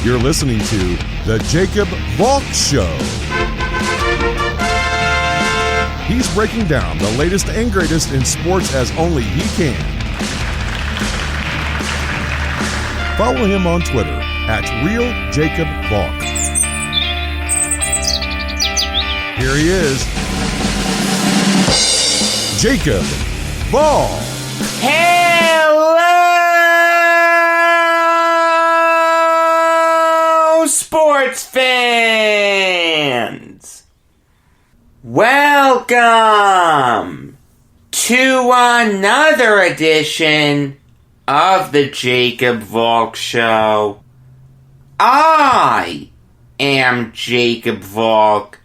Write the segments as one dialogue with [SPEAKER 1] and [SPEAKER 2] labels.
[SPEAKER 1] You're listening to The Jacob Valk Show. He's breaking down the latest and greatest in sports as only he can. Follow him on Twitter at RealJacobValk. Here he is, Jacob Valk.
[SPEAKER 2] Hello, sports fans! Welcome to another edition of the Jacob Valk Show. I am Jacob Valk,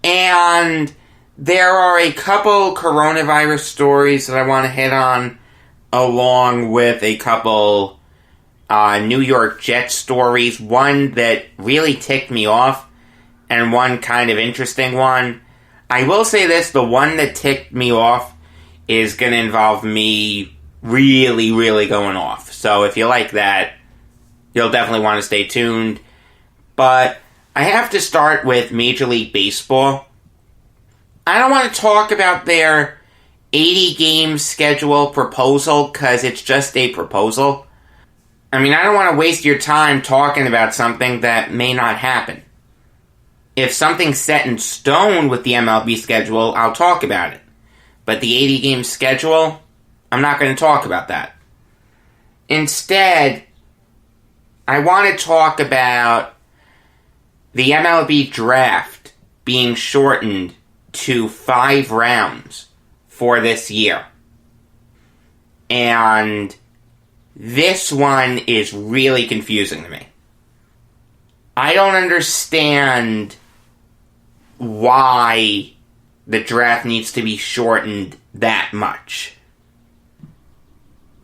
[SPEAKER 2] and there are a couple coronavirus stories that I want to hit on, along with a couple New York Jets stories. One that really ticked me off, and one kind of interesting one. I will say this, the one that ticked me off is going to involve me really, really going off. So if you like that, you'll definitely want to stay tuned. But I have to start with Major League Baseball. I don't want to talk about their 80-game schedule proposal, because it's just a proposal. I mean, I don't want to waste your time talking about something that may not happen. If something's set in stone with the MLB schedule, I'll talk about it. But the 80-game schedule, I'm not going to talk about that. Instead, I want to talk about the MLB draft being shortened to 5 rounds for this year. And this one is really confusing to me. I don't understand why the draft needs to be shortened that much.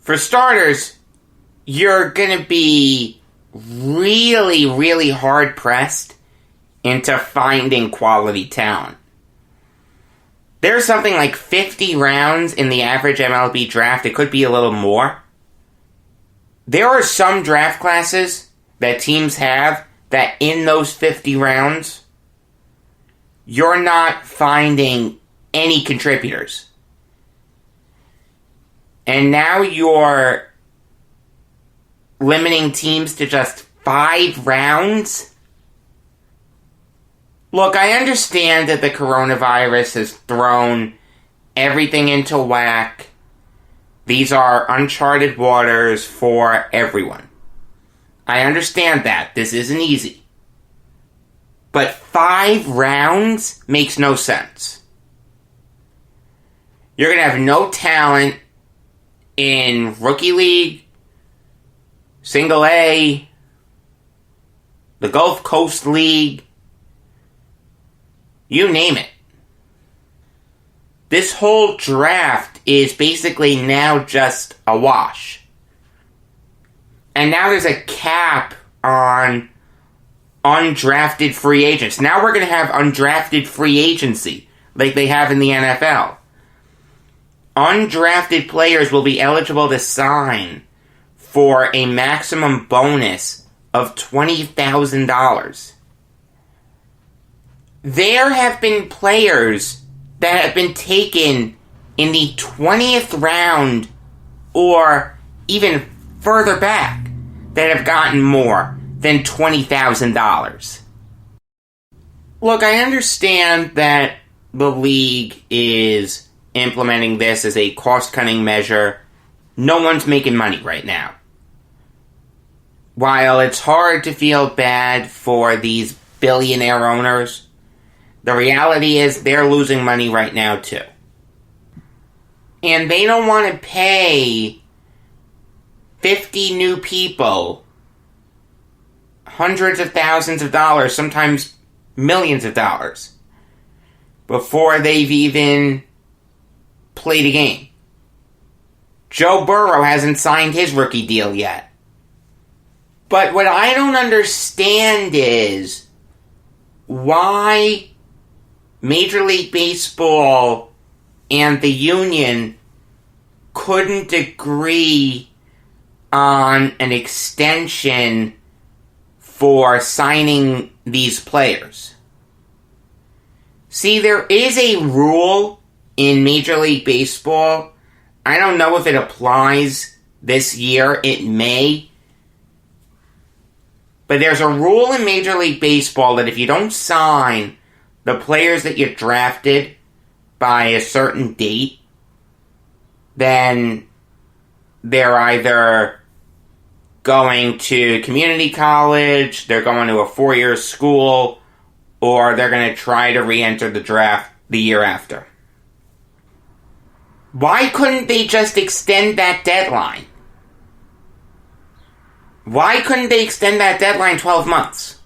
[SPEAKER 2] For starters, you're going to be really, really hard-pressed into finding quality talent. There's something like 50 rounds in the average MLB draft. It could be a little more. There are some draft classes that teams have that in those 50 rounds, you're not finding any contributors. And now you're limiting teams to just 5 rounds? Look, I understand that the coronavirus has thrown everything into whack. These are uncharted waters for everyone. I understand that. This isn't easy. But 5 rounds makes no sense. You're going to have no talent in Rookie League, Single A, the Gulf Coast League, you name it. This whole draft is basically now just a wash. And now there's a cap on undrafted free agents. Now we're going to have undrafted free agency, like they have in the NFL. Undrafted players will be eligible to sign for a maximum bonus of $20,000. There have been players that have been taken in the 20th round or even further back that have gotten more than $20,000. Look, I understand that the league is implementing this as a cost-cutting measure. No one's making money right now. While it's hard to feel bad for these billionaire owners, the reality is they're losing money right now too. And they don't want to pay 50 new people hundreds of thousands of dollars, sometimes millions of dollars, before they've even played a game. Joe Burrow hasn't signed his rookie deal yet. But what I don't understand is why Major League Baseball and the union couldn't agree on an extension for signing these players. See, there is a rule in Major League Baseball. I don't know if it applies this year. It may. But there's a rule in Major League Baseball that if you don't sign the players that you drafted by a certain date, then they're either going to community college, they're going to a 4-year school, or they're going to try to re-enter the draft the year after. Why couldn't they just extend that deadline? Why couldn't they extend that deadline 12 months?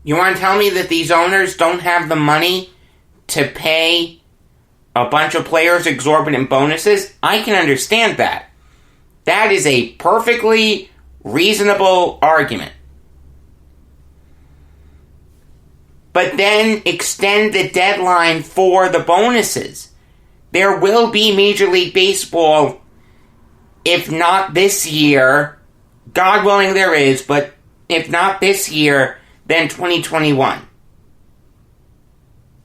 [SPEAKER 2] You want to tell me that these owners don't have the money to pay a bunch of players exorbitant bonuses? I can understand that. That is a perfectly reasonable argument. But then extend the deadline for the bonuses. There will be Major League Baseball, if not this year, God willing there is, but if not this year, then 2021.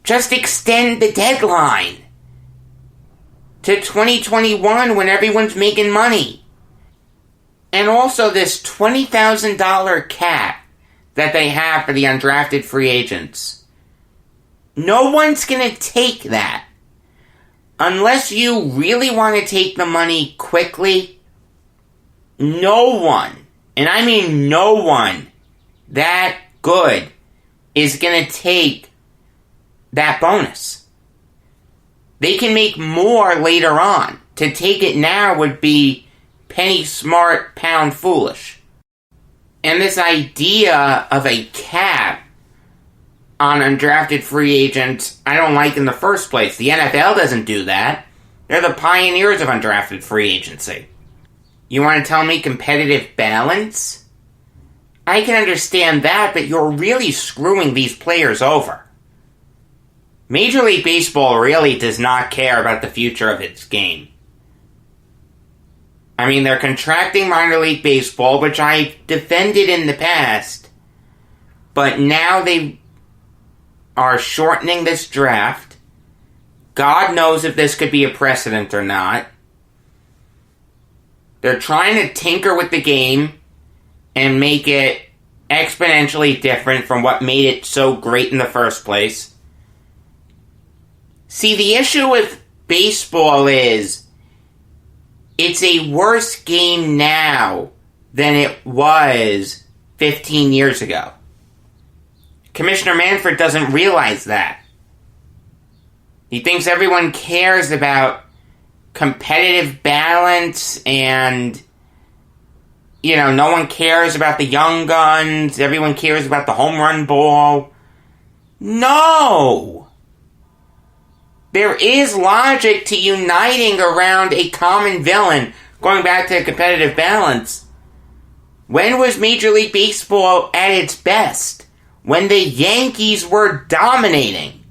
[SPEAKER 2] Just extend the deadline to 2021 when everyone's making money. And also this $20,000 cap that they have for the undrafted free agents. No one's going to take that. Unless you really want to take the money quickly, no one, and I mean no one, that good is going to take that bonus. They can make more later on. To take it now would be penny smart, pound foolish. And this idea of a cap on undrafted free agents, I don't like in the first place. The NFL doesn't do that. They're the pioneers of undrafted free agency. You want to tell me competitive balance? I can understand that, but you're really screwing these players over. Major League Baseball really does not care about the future of its game. I mean, they're contracting minor league baseball, which I defended in the past, but now they are shortening this draft. God knows if this could be a precedent or not. They're trying to tinker with the game and make it exponentially different from what made it so great in the first place. See, the issue with baseball is it's a worse game now than it was 15 years ago. Commissioner Manfred doesn't realize that. He thinks everyone cares about competitive balance and, no one cares about the young guns. Everyone cares about the home run ball. No! There is logic to uniting around a common villain, going back to competitive balance. When was Major League Baseball at its best? When the Yankees were dominating.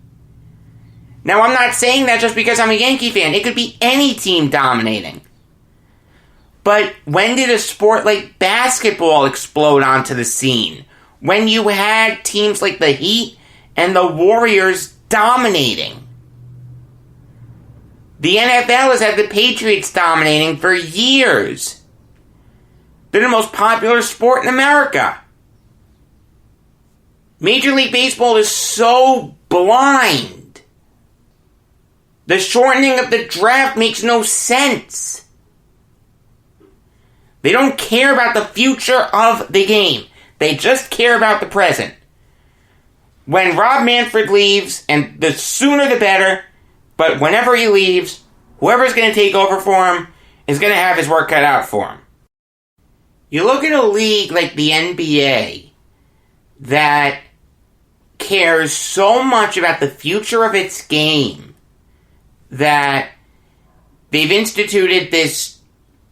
[SPEAKER 2] Now, I'm not saying that just because I'm a Yankee fan. It could be any team dominating. But when did a sport like basketball explode onto the scene? When you had teams like the Heat and the Warriors dominating. The NFL has had the Patriots dominating for years. They're the most popular sport in America. Major League Baseball is so blind. The shortening of the draft makes no sense. They don't care about the future of the game. They just care about the present. When Rob Manfred leaves, and the sooner the better, but whenever he leaves, whoever's going to take over for him is going to have his work cut out for him. You look at a league like the NBA that cares so much about the future of its game that they've instituted this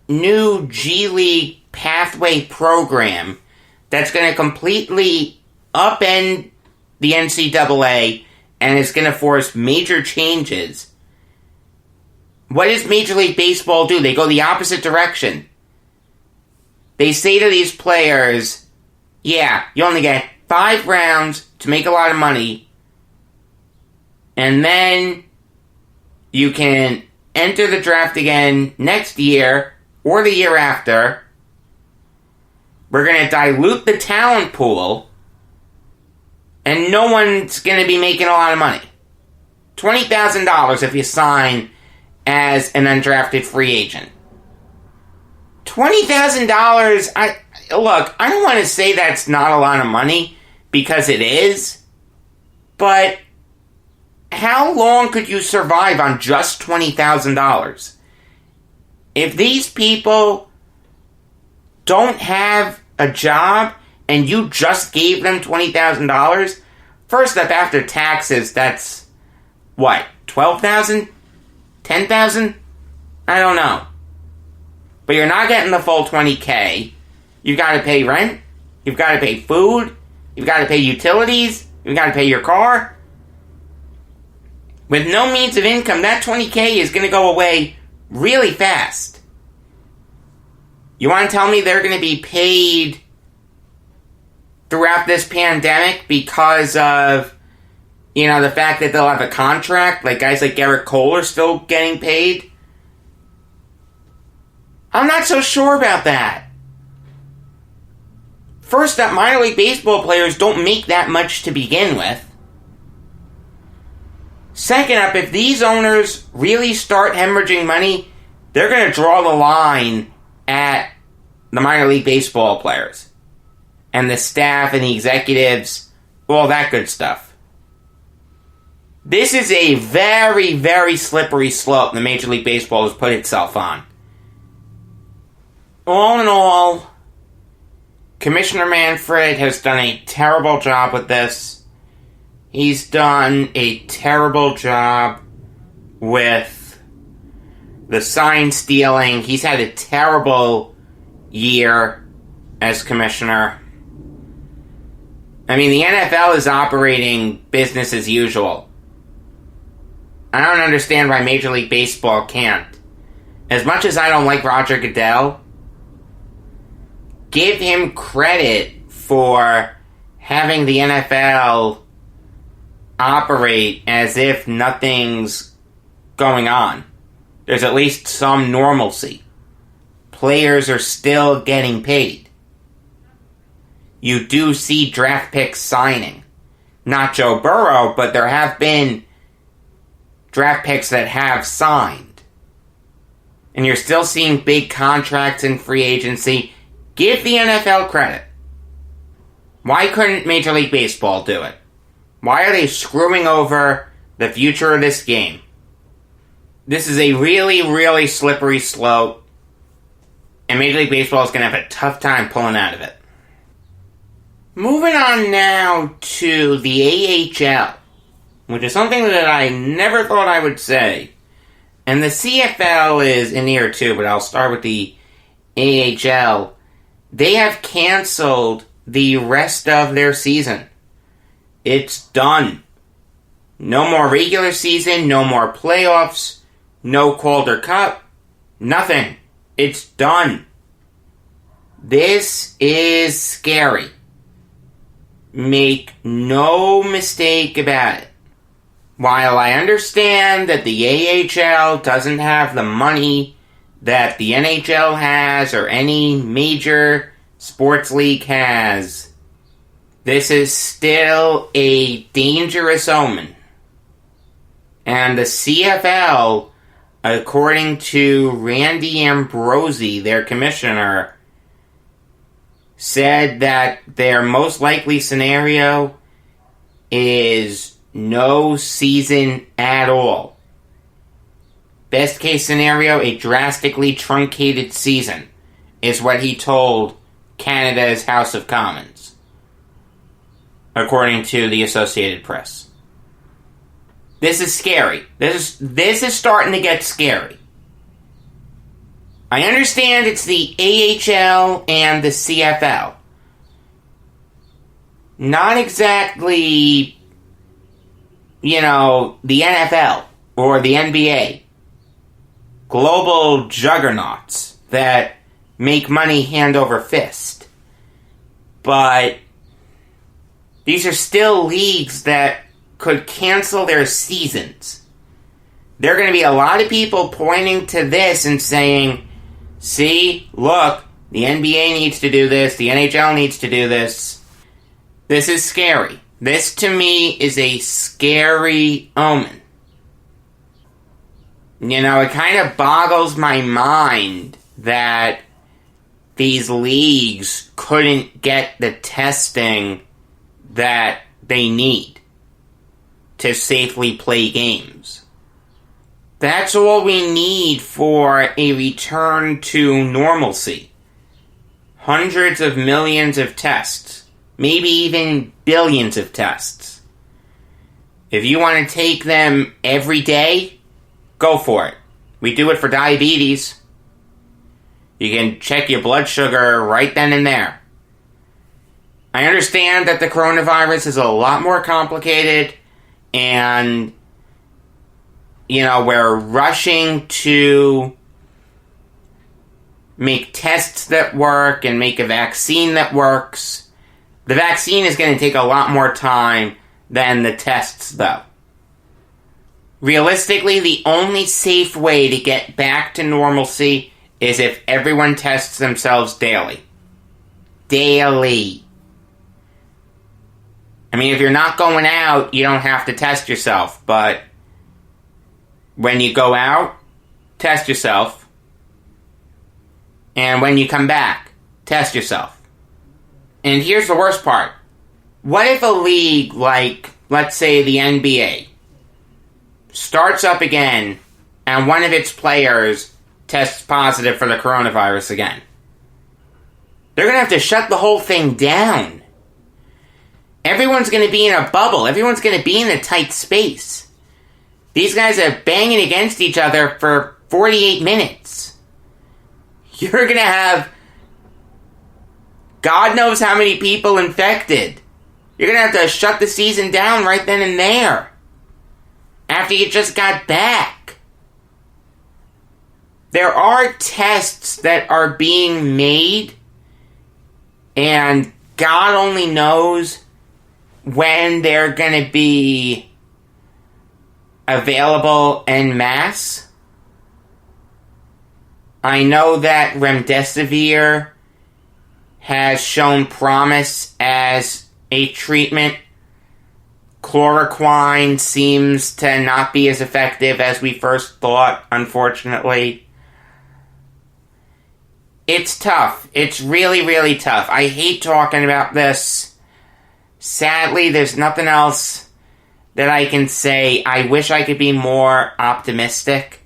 [SPEAKER 2] new G League pathway program that's going to completely upend the NCAA and is going to force major changes. What does Major League Baseball do? They go the opposite direction. They say to these players, Yeah, you only get 5 rounds to make a lot of money, and then you can enter the draft again next year or the year after. We're going to dilute the talent pool, and no one's going to be making a lot of money. $20,000 if you sign as an undrafted free agent. $20,000, I don't want to say that's not a lot of money, because it is, but how long could you survive on just $20,000? If these people don't have a job and you just gave them $20,000, first up, after taxes, that's what, $12,000? $10,000? I don't know. But you're not getting the full $20K. You've got to pay rent. You've got to pay food. You've got to pay utilities. You've got to pay your car. With no means of income, that $20K is going to go away really fast. You want to tell me they're going to be paid throughout this pandemic because of, the fact that they'll have a contract? Like guys like Garrett Cole are still getting paid? I'm not so sure about that. First up, minor league baseball players don't make that much to begin with. Second up, if these owners really start hemorrhaging money, they're going to draw the line at the minor league baseball players and the staff and the executives, all that good stuff. This is a very, very slippery slope the Major League Baseball has put itself on. All in all, Commissioner Manfred has done a terrible job with this. He's done a terrible job with the sign stealing. He's had a terrible year as commissioner. I mean, the NFL is operating business as usual. I don't understand why Major League Baseball can't. As much as I don't like Roger Goodell, give him credit for having the NFL operate as if nothing's going on. There's at least some normalcy. Players are still getting paid. You do see draft picks signing. Not Joe Burrow, but there have been draft picks that have signed. And you're still seeing big contracts in free agency. Give the NFL credit. Why couldn't Major League Baseball do it? Why are they screwing over the future of this game? This is a really, really slippery slope, and Major League Baseball is going to have a tough time pulling out of it. Moving on now to the AHL, which is something that I never thought I would say. And the CFL is in here too, but I'll start with the AHL. They have canceled the rest of their season. It's done. No more regular season, no more playoffs, no Calder Cup, nothing. It's done. This is scary. Make no mistake about it. While I understand that the AHL doesn't have the money that the NHL has or any major sports league has, this is still a dangerous omen. And the CFL, according to Randy Ambrosie, their commissioner, said that their most likely scenario is no season at all. Best case scenario, a drastically truncated season, is what he told Canada's House of Commons, according to the Associated Press. This is scary. This is starting to get scary. I understand it's the AHL and the CFL. Not exactly, the NFL or the NBA. Global juggernauts that make money hand over fist. but these are still leagues that could cancel their seasons. There are going to be a lot of people pointing to this and saying, see, look, the NBA needs to do this, the NHL needs to do this. This is scary. This, to me, is a scary omen. You know, it kind of boggles my mind that these leagues couldn't get the testing that they need to safely play games. That's all we need for a return to normalcy. Hundreds of millions of tests. Maybe even billions of tests. If you want to take them every day, go for it. We do it for diabetes. You can check your blood sugar right then and there. I understand that the coronavirus is a lot more complicated, and, you know, we're rushing to make tests that work and make a vaccine that works. The vaccine is going to take a lot more time than the tests, though. Realistically, the only safe way to get back to normalcy is if everyone tests themselves daily. Daily. I mean, if you're not going out, you don't have to test yourself, but when you go out, test yourself. And when you come back, test yourself. And here's the worst part. What if a league like, let's say, the NBA starts up again and one of its players tests positive for the coronavirus again? They're going to have to shut the whole thing down. Everyone's going to be in a bubble. Everyone's going to be in a tight space. These guys are banging against each other for 48 minutes. You're going to have God knows how many people infected. You're going to have to shut the season down right then and there. After you just got back. There are tests that are being made, and God only knows when they're going to be available en masse. I know that remdesivir has shown promise as a treatment. Chloroquine seems to not be as effective as we first thought, unfortunately. It's tough. It's really, really tough. I hate talking about this. Sadly, there's nothing else that I can say. I wish I could be more optimistic.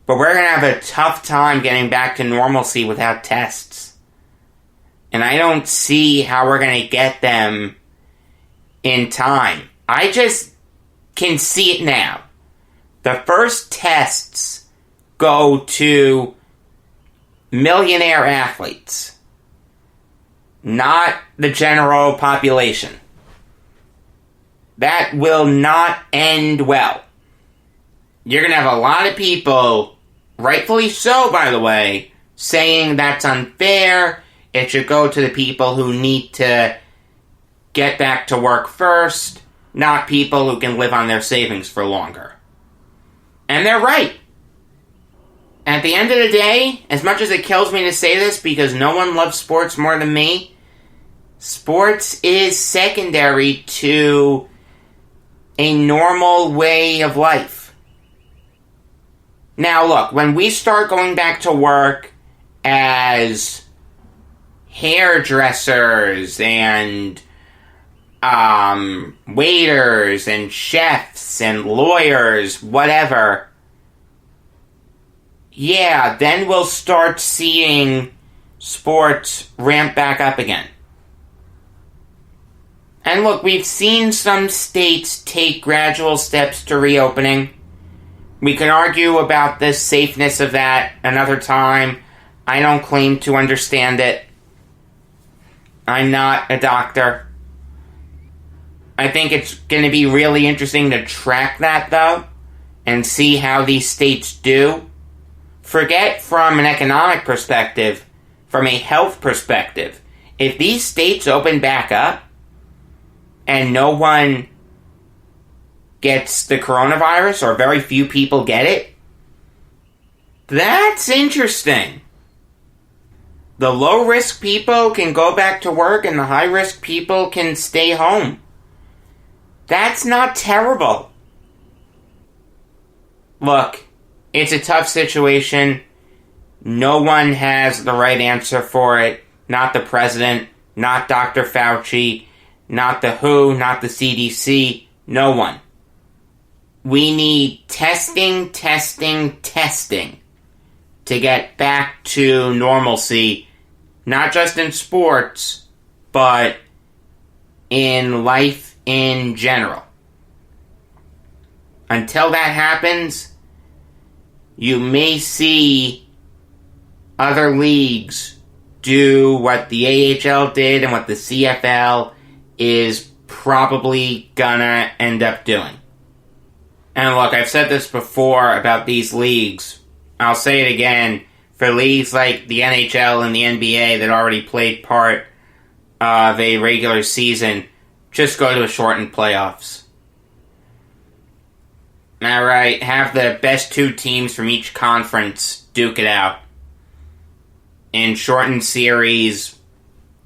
[SPEAKER 2] But we're going to have a tough time getting back to normalcy without tests. And I don't see how we're going to get them in time. I just can see it now. The first tests go to millionaire athletes, not the general population. That will not end well. You're going to have a lot of people, rightfully so, by the way, saying that's unfair. It should go to the people who need to get back to work first, not people who can live on their savings for longer. And they're right. At the end of the day, as much as it kills me to say this because no one loves sports more than me, sports is secondary to a normal way of life. Now look, when we start going back to work as hairdressers and waiters and chefs and lawyers, whatever, yeah, then we'll start seeing sports ramp back up again. And look, we've seen some states take gradual steps to reopening. We can argue about the safeness of that another time. I don't claim to understand it. I'm not a doctor. I think it's going to be really interesting to track that, though, and see how these states do. Forget from an economic perspective, from a health perspective. if these states open back up and no one gets the coronavirus or very few people get it, that's interesting. The low-risk people can go back to work and the high-risk people can stay home. That's not terrible. Look, it's a tough situation. No one has the right answer for it. Not the president, not Dr. Fauci, not the WHO, not the CDC. No one. We need testing to get back to normalcy, not just in sports, but in life in general. Until that happens, you may see other leagues do what the AHL did and what the CFL is probably gonna end up doing. And look, I've said this before about these leagues. I'll say it again. For leagues like the NHL and the NBA that already played part of a regular season, just go to a shortened playoffs. Alright, have the best two teams from each conference duke it out in shortened series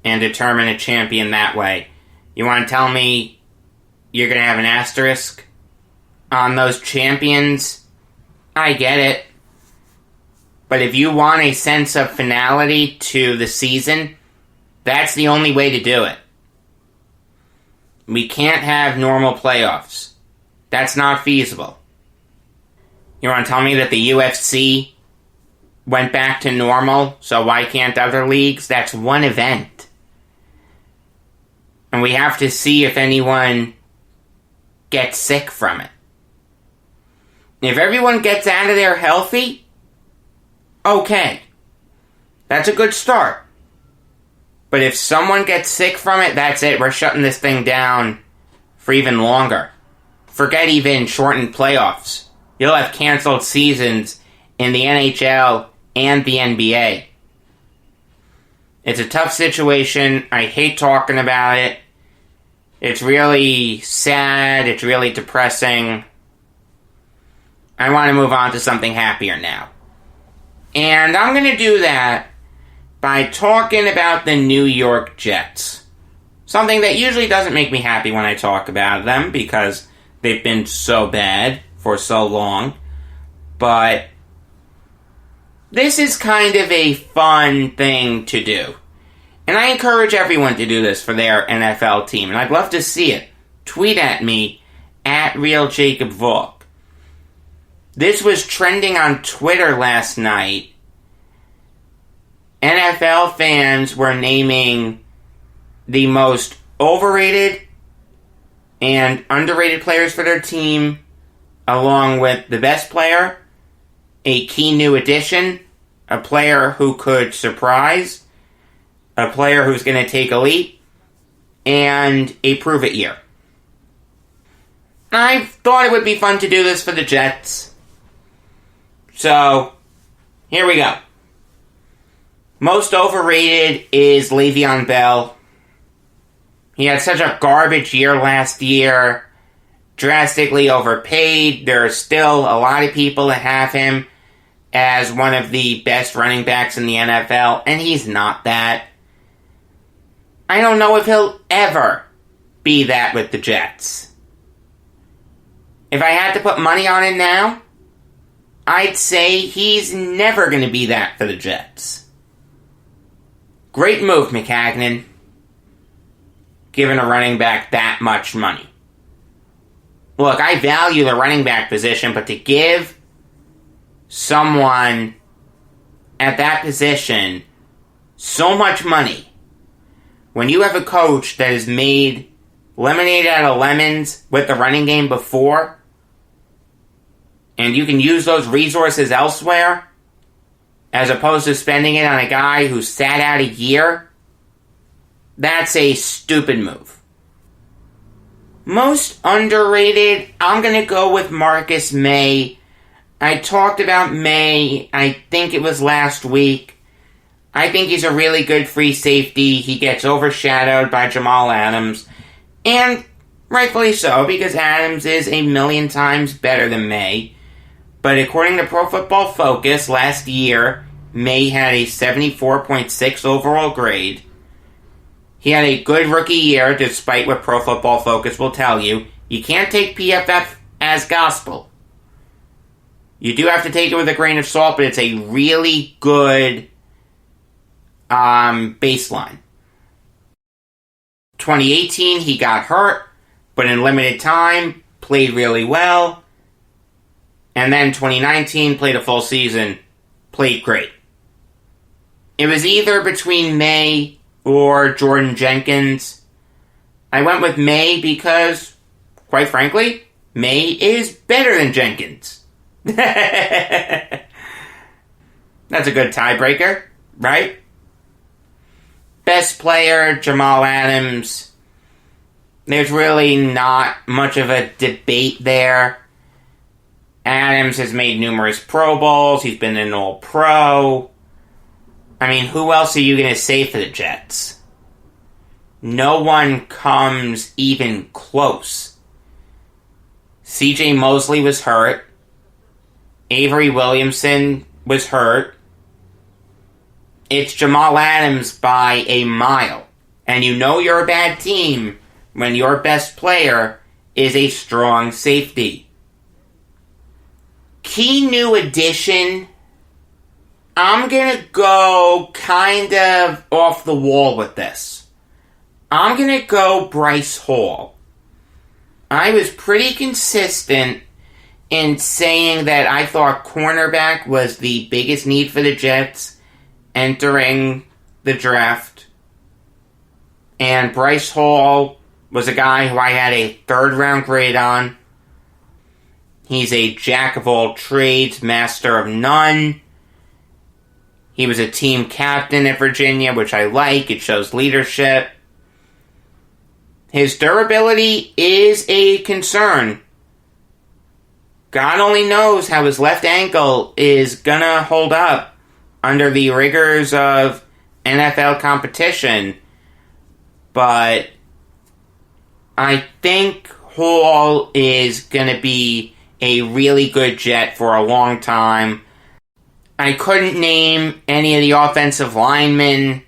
[SPEAKER 2] and determine a champion that way. You want to tell me you're going to have an asterisk on those champions? I get it. But if you want a sense of finality to the season, that's the only way to do it. We can't have normal playoffs. That's not feasible. You want to tell me that the UFC went back to normal, so why can't other leagues? That's one event. And we have to see if anyone gets sick from it. If everyone gets out of there healthy, okay. That's a good start. But if someone gets sick from it, that's it. We're shutting this thing down for even longer. Forget even shortened playoffs. You'll have canceled seasons in the NHL and the NBA. It's a tough situation. I hate talking about it. It's really sad. It's really depressing. I want to move on to something happier now. And I'm going to do that by talking about the New York Jets. Something that usually doesn't make me happy when I talk about them because they've been so bad for so long. But this is kind of a fun thing to do. And I encourage everyone to do this for their NFL team. And I'd love to see it. Tweet at me, @RealJacobValk. This was trending on Twitter last night. NFL fans were naming the most overrated and underrated players for their team, along with the best player, a key new addition, a player who could surprise, a player who's going to take a leap, and a prove-it year. I thought it would be fun to do this for the Jets. So, here we go. Most overrated is Le'Veon Bell. He had such a garbage year last year. Drastically overpaid. There are still a lot of people that have him as one of the best running backs in the NFL, and he's not that. I don't know if he'll ever be that with the Jets. If I had to put money on it now, I'd say he's never going to be that for the Jets. Great move, McCagnon. Giving a running back that much money. Look, I value the running back position, but to give someone at that position so much money, when you have a coach that has made lemonade out of lemons with the running game before, and you can use those resources elsewhere, as opposed to spending it on a guy who sat out a year, that's a stupid move. Most underrated, I'm going to go with Marcus May. I talked about May, I think it was last week. I think he's a really good free safety. He gets overshadowed by Jamal Adams, and rightfully so, because Adams is a million times better than May. But according to Pro Football Focus, last year, May had a 74.6 overall grade. He had a good rookie year, despite what Pro Football Focus will tell you. You can't take PFF as gospel. You do have to take it with a grain of salt, but it's a really good baseline. 2018, he got hurt, but in limited time, played really well. And then 2019, played a full season, played great. It was either between May or Jordan Jenkins. I went with May because, quite frankly, May is better than Jenkins. That's a good tiebreaker, right? Best player, Jamal Adams. There's really not much of a debate there. Adams has made numerous Pro Bowls. He's been an All-Pro. I mean, who else are you going to say for the Jets? No one comes even close. C.J. Mosley was hurt. Avery Williamson was hurt. It's Jamal Adams by a mile. And you know you're a bad team when your best player is a strong safety. Key new addition. I'm going to go kind of off the wall with this. I'm going to go Bryce Hall. I was pretty consistent in saying that I thought cornerback was the biggest need for the Jets entering the draft. And Bryce Hall was a guy who I had a third-round grade on. He's a jack of all trades, master of none. He was a team captain at Virginia, which I like. It shows leadership. His durability is a concern. God only knows how his left ankle is gonna hold up under the rigors of NFL competition. But I think Hall is gonna be a really good Jet for a long time. I couldn't name any of the offensive linemen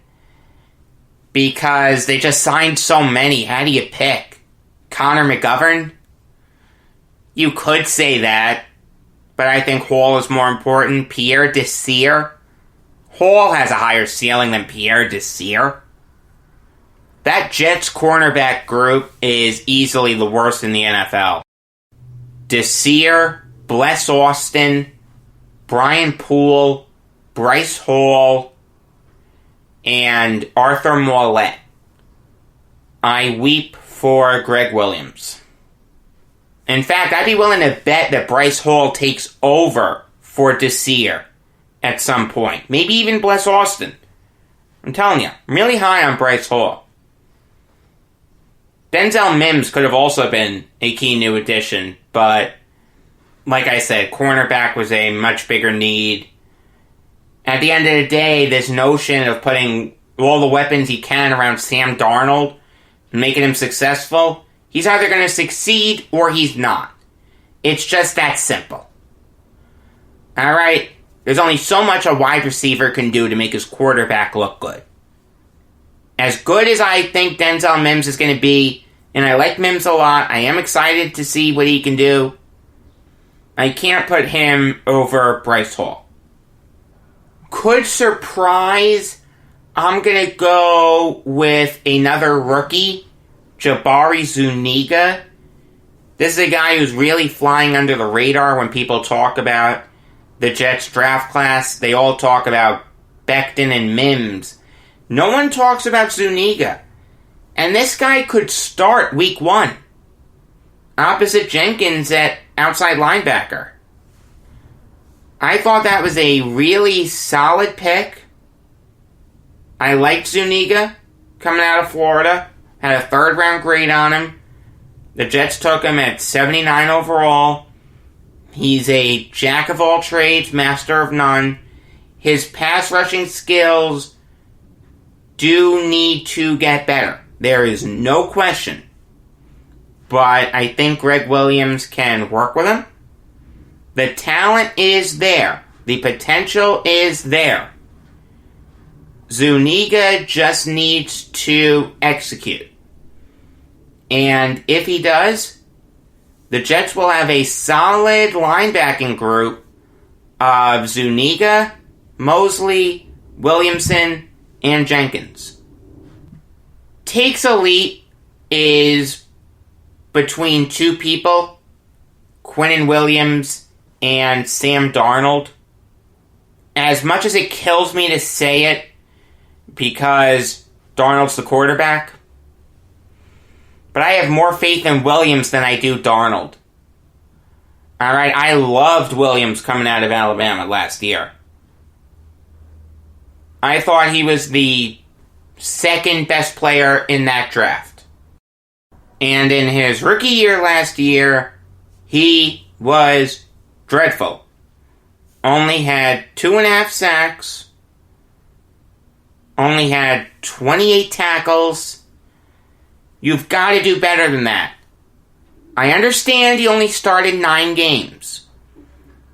[SPEAKER 2] because they just signed so many. How do you pick? Connor McGovern? You could say that, but I think Hall is more important. Pierre Desir? Hall has a higher ceiling than Pierre Desir. That Jets cornerback group is easily the worst in the NFL. Desir, Bless Austin, Brian Poole, Bryce Hall, and Arthur Mollett. I weep for Greg Williams. In fact, I'd be willing to bet that Bryce Hall takes over for Desir at some point. Maybe even Bless Austin. I'm telling you, I'm really high on Bryce Hall. Denzel Mims could have also been a key new addition, but like I said, cornerback was a much bigger need. At the end of the day, this notion of putting all the weapons he can around Sam Darnold and making him successful, he's either going to succeed or he's not. It's just that simple. Alright? There's only so much a wide receiver can do to make his quarterback look good. As good as I think Denzel Mims is going to be, and I like Mims a lot, I am excited to see what he can do, I can't put him over Bryce Hall. Could surprise, I'm going to go with another rookie, Jabari Zuniga. This is a guy who's really flying under the radar when people talk about the Jets draft class. They all talk about Becton and Mims. No one talks about Zuniga. And this guy could start week 1. Opposite Jenkins at outside linebacker. I thought that was a really solid pick. I liked Zuniga coming out of Florida. Had a third-round grade on him. The Jets took him at 79 overall. He's a jack of all trades, master of none. His pass rushing skills do need to get better. There is no question. But I think Greg Williams can work with him. The talent is there. The potential is there. Zuniga just needs to execute. And if he does, the Jets will have a solid linebacking group of Zuniga, Mosley, Williamson, and Jenkins. Takes Elite is between two people, Quinnen Williams and Sam Darnold. As much as it kills me to say it, because Darnold's the quarterback, but I have more faith in Williams than I do Darnold. Alright, I loved Williams coming out of Alabama last year. I thought he was the second best player in that draft. And in his rookie year last year, he was dreadful. Only had 2.5 sacks. Only had 28 tackles. You've got to do better than that. I understand he only started 9 games.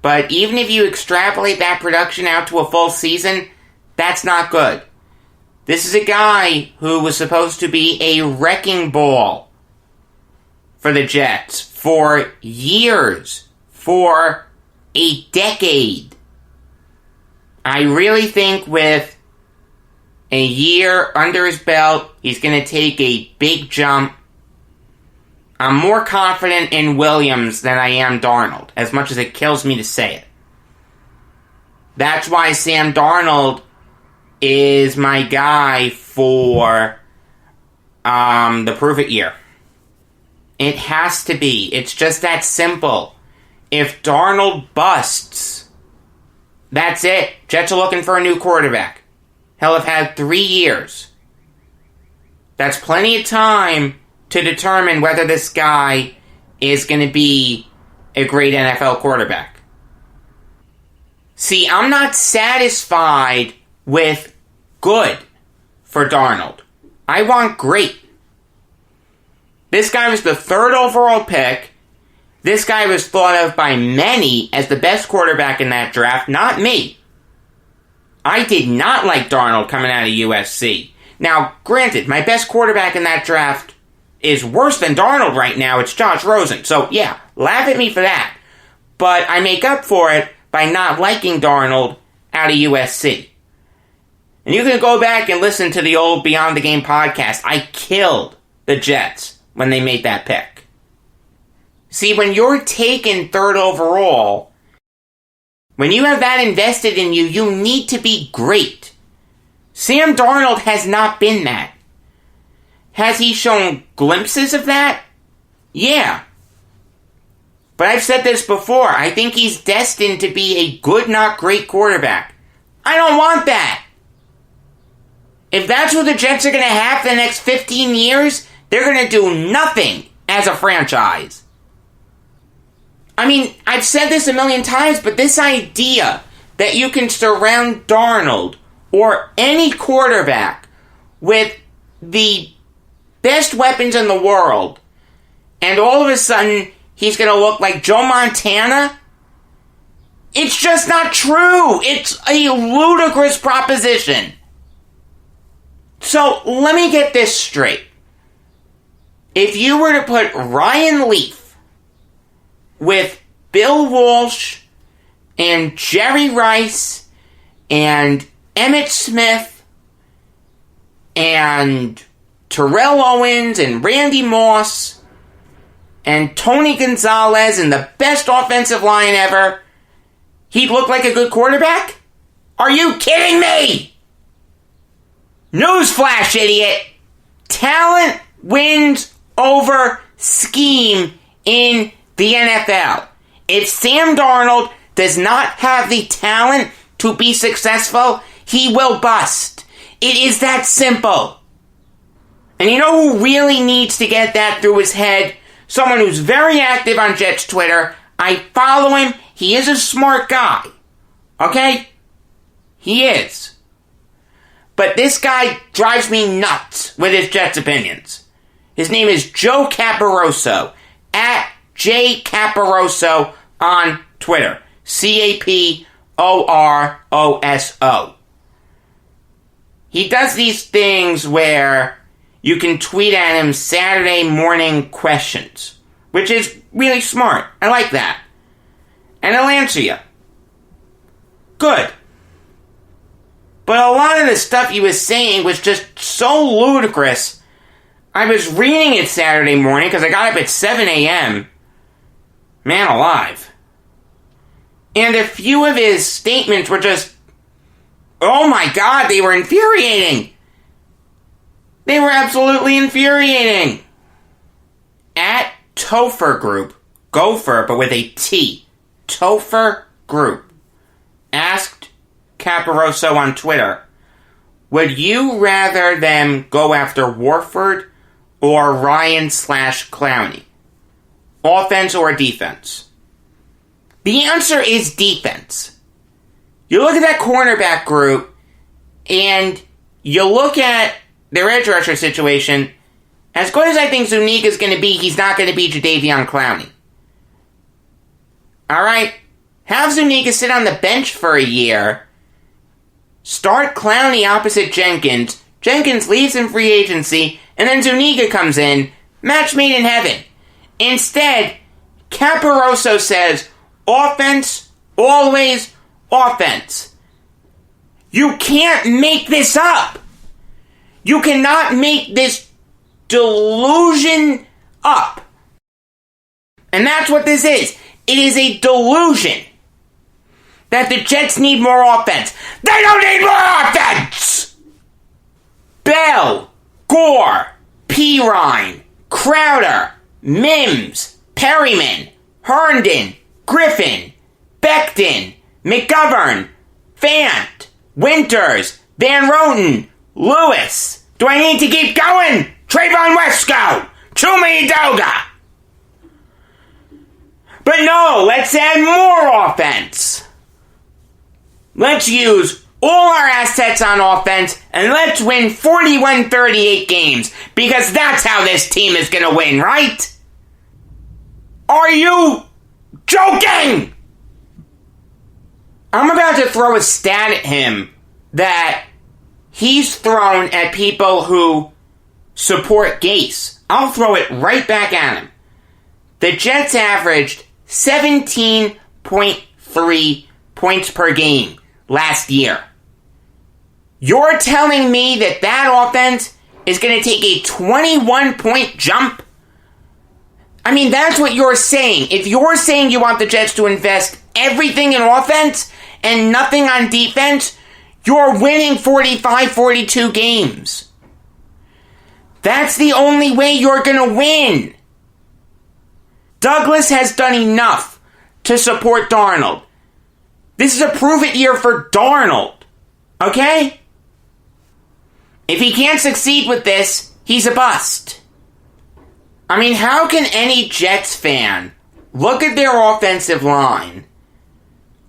[SPEAKER 2] But even if you extrapolate that production out to a full season, that's not good. This is a guy who was supposed to be a wrecking ball for the Jets for years, for a decade. I really think with a year under his belt, he's going to take a big jump. I'm more confident in Williams than I am Darnold, as much as it kills me to say it. That's why Sam Darnold is my guy for the prove it year. It has to be. It's just that simple. If Darnold busts, that's it. Jets are looking for a new quarterback. He'll have had 3 years. That's plenty of time to determine whether this guy is going to be a great NFL quarterback. See, I'm not satisfied with good for Darnold. I want great. This guy was the 3rd overall pick. This guy was thought of by many as the best quarterback in that draft, not me. I did not like Darnold coming out of USC. Now, granted, my best quarterback in that draft is worse than Darnold right now. It's Josh Rosen. So, yeah, laugh at me for that. But I make up for it by not liking Darnold out of USC. And you can go back and listen to the old Beyond the Game podcast. I killed the Jets when they made that pick. See, when you're taken 3rd overall, when you have that invested in you, you need to be great. Sam Darnold has not been that. Has he shown glimpses of that? Yeah. But I've said this before. I think he's destined to be a good, not great quarterback. I don't want that. If that's what the Jets are going to have for the next 15 years, they're going to do nothing as a franchise. I mean, I've said this a million times, but this idea that you can surround Darnold or any quarterback with the best weapons in the world, and all of a sudden he's going to look like Joe Montana, it's just not true. It's a ludicrous proposition. So, let me get this straight. If you were to put Ryan Leaf with Bill Walsh and Jerry Rice and Emmitt Smith and Terrell Owens and Randy Moss and Tony Gonzalez and the best offensive line ever, he'd look like a good quarterback? Are you kidding me? Newsflash, idiot! Talent wins over scheme in the NFL. If Sam Darnold does not have the talent to be successful, he will bust. It is that simple. And you know who really needs to get that through his head? Someone who's very active on Jets Twitter. I follow him. He is a smart guy. Okay? He is. but this guy drives me nuts with his Jets opinions. His name is Joe Caporoso, at J Caporoso on Twitter. Caporoso. He does these things where you can tweet at him Saturday morning questions, which is really smart. I like that. And he'll answer you. Good. But a lot of the stuff he was saying was just so ludicrous. I was reading it Saturday morning because I got up at 7 a.m. Man alive. And a few of his statements were just, oh my God, they were infuriating. They were absolutely infuriating. At Topher Group, Gopher, but with a T, Topher Group, asked Caporoso on Twitter, would you rather them go after Warford or Ryan/Clowney? Offense or defense? The answer is defense. You look at that cornerback group, and you look at their edge rusher situation. As good as I think Zuniga is going to be, he's not going to be Jadeveon Clowney. Alright? Have Zuniga sit on the bench for a year. Start Clowney opposite Jenkins. Jenkins leaves in free agency, and then Zuniga comes in. Match made in heaven. Instead, Caporoso says, offense, always offense. You can't make this up. You cannot make this delusion up. And that's what this is. It is a delusion that the Jets need more offense. They don't need more offense! Bell, Gore, Pirine, Crowder, Mims, Perryman, Herndon, Griffin, Becton, McGovern, Fant, Winters, Van Roten, Lewis. Do I need to keep going? Trayvon Wesco, Chuma Edoga. But no, let's add more offense. Let's use all our assets on offense and let's win 41-38 games because that's how this team is going to win, right? Are you joking? I'm about to throw a stat at him that he's thrown at people who support Gase. I'll throw it right back at him. The Jets averaged 17.3 points per game last year. You're telling me that that offense is going to take a 21-point jump? I mean, that's what you're saying. If you're saying you want the Jets to invest everything in offense and nothing on defense, you're winning 45-42 games. That's the only way you're going to win. Douglas has done enough to support Darnold. This is a prove-it year for Darnold. Okay? If he can't succeed with this, he's a bust. I mean, how can any Jets fan look at their offensive line,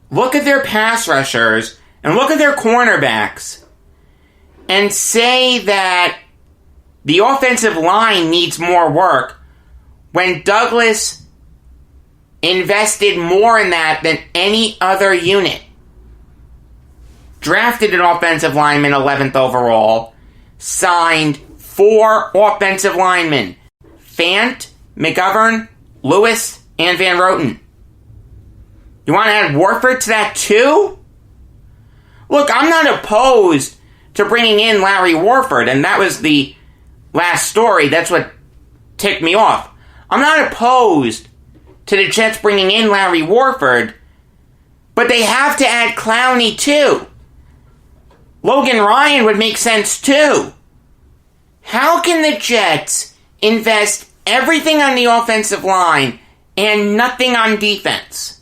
[SPEAKER 2] look at their pass rushers, and look at their cornerbacks, and say that the offensive line needs more work when Douglas invested more in that than any other unit? Drafted an offensive lineman 11th overall, signed 4 offensive linemen, Fant, McGovern, Lewis, and Van Roten. You want to add Warford to that too? Look, I'm not opposed to bringing in Larry Warford, and that was the last story. That's what ticked me off. I'm not opposed to the Jets bringing in Larry Warford, but they have to add Clowney too. Logan Ryan would make sense too. How can the Jets invest everything on the offensive line and nothing on defense?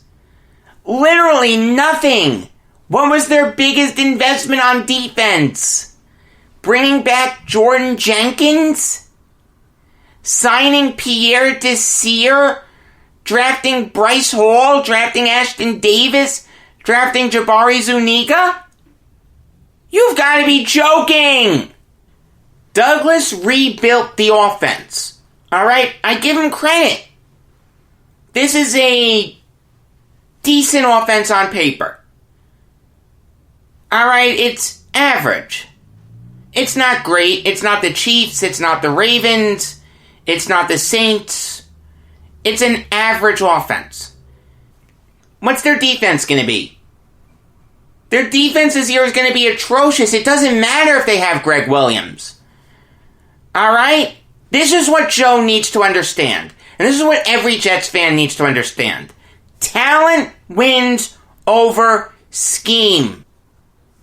[SPEAKER 2] Literally nothing. What was their biggest investment on defense? Bringing back Jordan Jenkins? Signing Pierre Desir? Drafting Bryce Hall? Drafting Ashton Davis? Drafting Jabari Zuniga? You've got to be joking! Douglas rebuilt the offense. Alright? I give him credit. This is a decent offense on paper. Alright, it's average. It's not great. It's not the Chiefs. It's not the Ravens. It's not the Saints. It's an average offense. What's their defense going to be? Their defense this year is going to be atrocious. It doesn't matter if they have Greg Williams. Alright? This is what Joe needs to understand. And this is what every Jets fan needs to understand. Talent wins over scheme.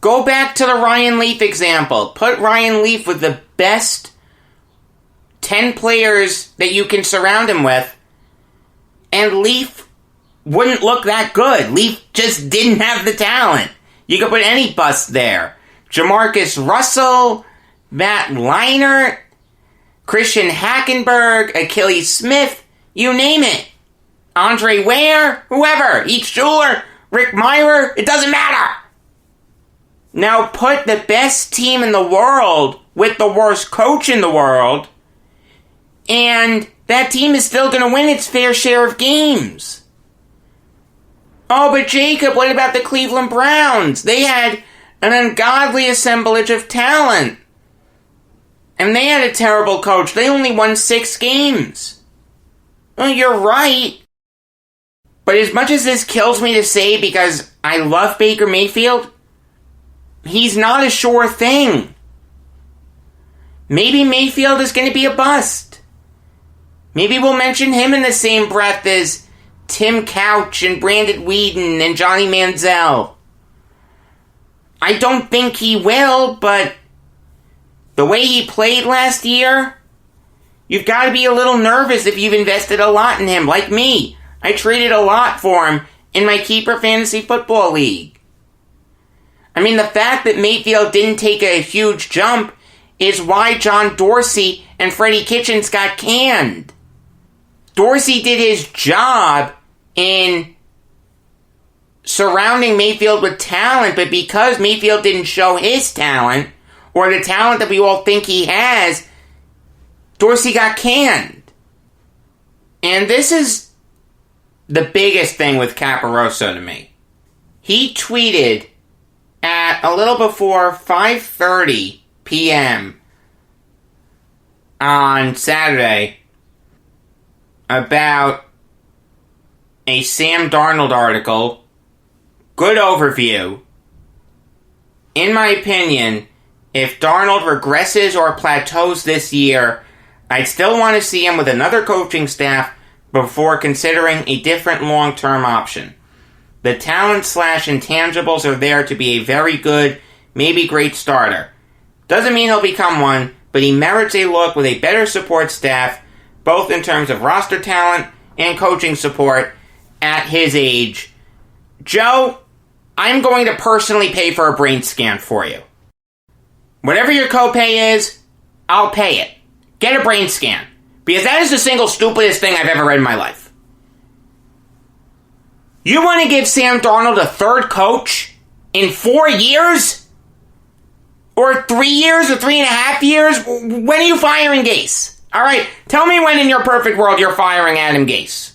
[SPEAKER 2] Go back to the Ryan Leaf example. Put Ryan Leaf with the best 10 players that you can surround him with, and Leaf wouldn't look that good. Leaf just didn't have the talent. You could put any bust there. Jamarcus Russell, Matt Leinart, Christian Hackenberg, Achilles Smith, you name it. Andre Ware, whoever, Heath Schuler, Rick Meyer, it doesn't matter. Now put the best team in the world with the worst coach in the world, and that team is still going to win its fair share of games. Oh, but Jacob, what about the Cleveland Browns? They had an ungodly assemblage of talent. And they had a terrible coach. They only won 6 games. Well, you're right. But as much as this kills me to say because I love Baker Mayfield, he's not a sure thing. Maybe Mayfield is going to be a bust. Maybe we'll mention him in the same breath as Tim Couch and Brandon Weeden and Johnny Manziel. I don't think he will, but the way he played last year, you've got to be a little nervous if you've invested a lot in him, like me. I traded a lot for him in my Keeper Fantasy Football League. I mean, the fact that Mayfield didn't take a huge jump is why John Dorsey and Freddie Kitchens got canned. Dorsey did his job in surrounding Mayfield with talent, but because Mayfield didn't show his talent, or the talent that we all think he has, Dorsey got canned. And this is the biggest thing with Caporoso to me. He tweeted at a little before 5:30 p.m. on Saturday about a Sam Darnold article. Good overview. In my opinion, if Darnold regresses or plateaus this year, I'd still want to see him with another coaching staff before considering a different long-term option. The talent/intangibles are there to be a very good, maybe great starter. Doesn't mean he'll become one, but he merits a look with a better support staff, both in terms of roster talent and coaching support at his age. Joe, I'm going to personally pay for a brain scan for you. Whatever your copay is, I'll pay it. Get a brain scan. Because that is the single stupidest thing I've ever read in my life. You want to give Sam Darnold a third coach in 4 years? Or 3 years or 3.5 years? When are you firing Gase? Alright, tell me when in your perfect world you're firing Adam Gase.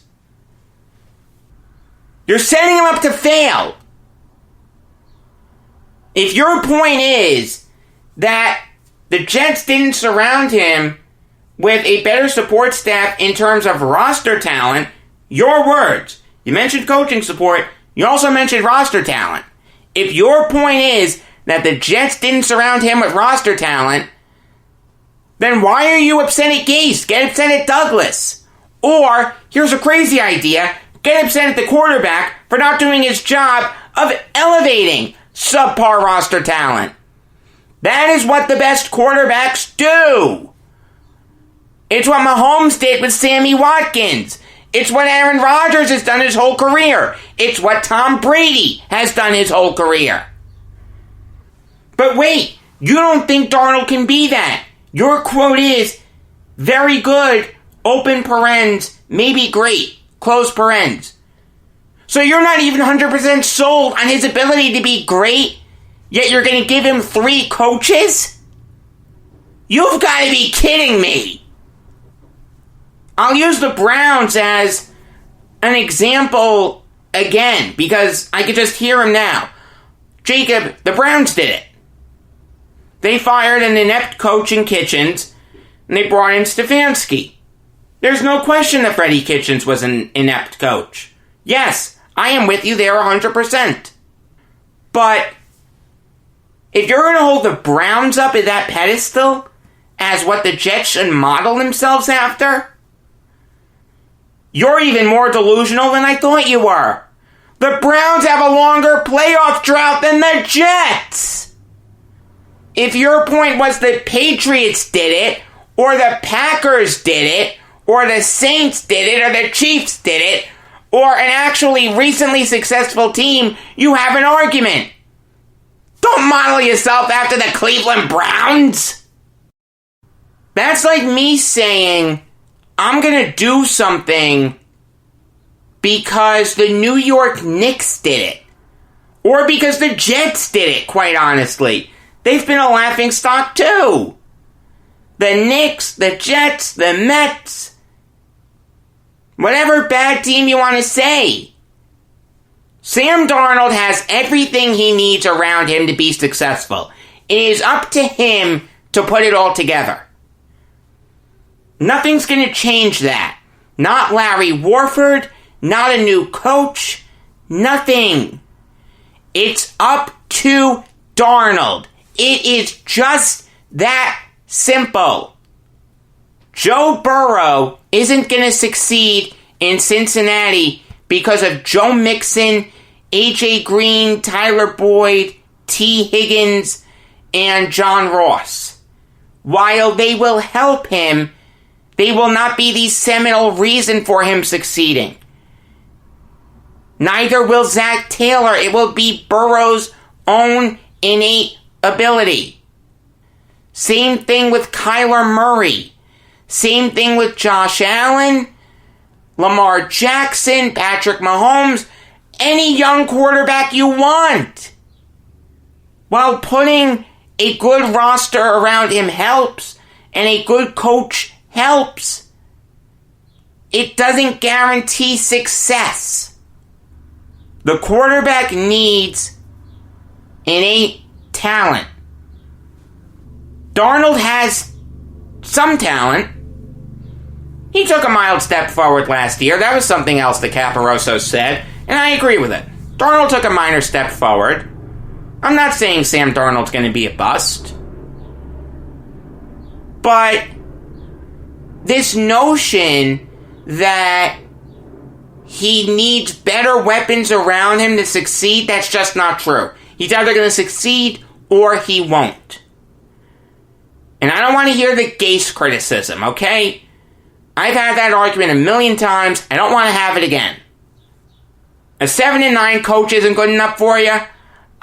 [SPEAKER 2] You're setting him up to fail. If your point is that the Jets didn't surround him with a better support staff in terms of roster talent, your words. You mentioned coaching support, you also mentioned roster talent. If your point is that the Jets didn't surround him with roster talent, then why are you upset at Gase? Get upset at Douglas. Or, here's a crazy idea, get upset at the quarterback for not doing his job of elevating subpar roster talent. That is what the best quarterbacks do. It's what Mahomes did with Sammy Watkins. It's what Aaron Rodgers has done his whole career. It's what Tom Brady has done his whole career. But wait, you don't think Darnold can be that. Your quote is, very good, open parens, maybe great, close parens. So you're not even 100% sold on his ability to be great? Yet you're going to give him 3 coaches? You've got to be kidding me. I'll use the Browns as an example again, because I could just hear him now. Jacob, the Browns did it. They fired an inept coach in Kitchens, and they brought in Stefanski. There's no question that Freddie Kitchens was an inept coach. Yes, I am with you there 100%. But if you're going to hold the Browns up at that pedestal as what the Jets should model themselves after, you're even more delusional than I thought you were. The Browns have a longer playoff drought than the Jets. If your point was the Patriots did it, or the Packers did it, or the Saints did it, or the Chiefs did it, or an actually recently successful team, you have an argument. Don't model yourself after the Cleveland Browns. That's like me saying, I'm gonna do something because the New York Knicks did it. Or because the Jets did it, quite honestly. They've been a laughingstock too. The Knicks, the Jets, the Mets, whatever bad team you want to say. Sam Darnold has everything he needs around him to be successful. It is up to him to put it all together. Nothing's going to change that. Not Larry Warford, not a new coach, nothing. It's up to Darnold. It is just that simple. Joe Burrow isn't going to succeed in Cincinnati because of Joe Mixon, A.J. Green, Tyler Boyd, T. Higgins, and John Ross. While they will help him, they will not be the seminal reason for him succeeding. Neither will Zach Taylor. It will be Burrow's own innate ability. Same thing with Kyler Murray. Same thing with Josh Allen, Lamar Jackson, Patrick Mahomes, any young quarterback you want. While putting a good roster around him helps, and a good coach helps, it doesn't guarantee success. The quarterback needs innate talent. Darnold has some talent. He took a mild step forward last year. That was something else that Caporoso said, and I agree with it. Darnold took a minor step forward. I'm not saying Sam Darnold's going to be a bust. But this notion that he needs better weapons around him to succeed, that's just not true. He's either going to succeed or he won't. And I don't want to hear the Gase criticism, okay? I've had that argument a million times. I don't want to have it again. A 7-9 coach isn't good enough for you?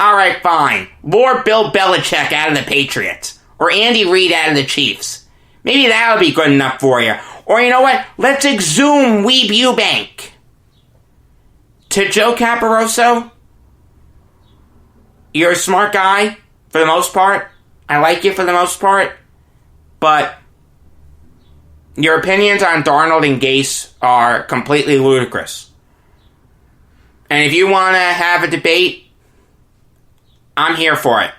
[SPEAKER 2] Alright, fine. Lure Bill Belichick out of the Patriots. Or Andy Reid out of the Chiefs. Maybe that'll be good enough for you. Or you know what? Let's exhume Weeb Eubank. To Joe Caporoso, you're a smart guy, for the most part. I like you for the most part. But your opinions on Darnold and Gase are completely ludicrous. And if you want to have a debate, I'm here for it.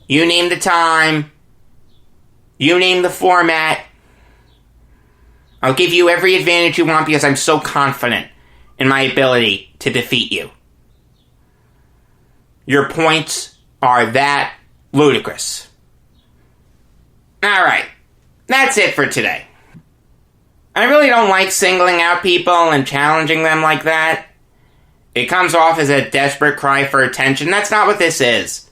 [SPEAKER 2] You name the time. You name the format. I'll give you every advantage you want because I'm so confident in my ability to defeat you. Your points are that ludicrous. Alright, that's it for today. I really don't like singling out people and challenging them like that. It comes off as a desperate cry for attention. That's not what this is.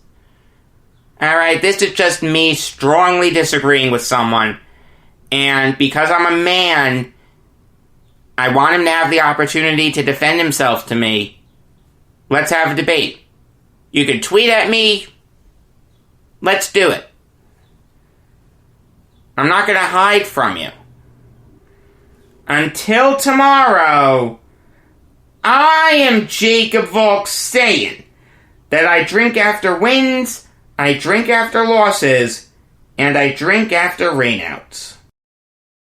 [SPEAKER 2] Alright, this is just me strongly disagreeing with someone. And because I'm a man, I want him to have the opportunity to defend himself to me. Let's have a debate. You can tweet at me. Let's do it. I'm not going to hide from you. Until tomorrow, I am Jacob Valk saying that I drink after wins, I drink after losses, and I drink after rainouts.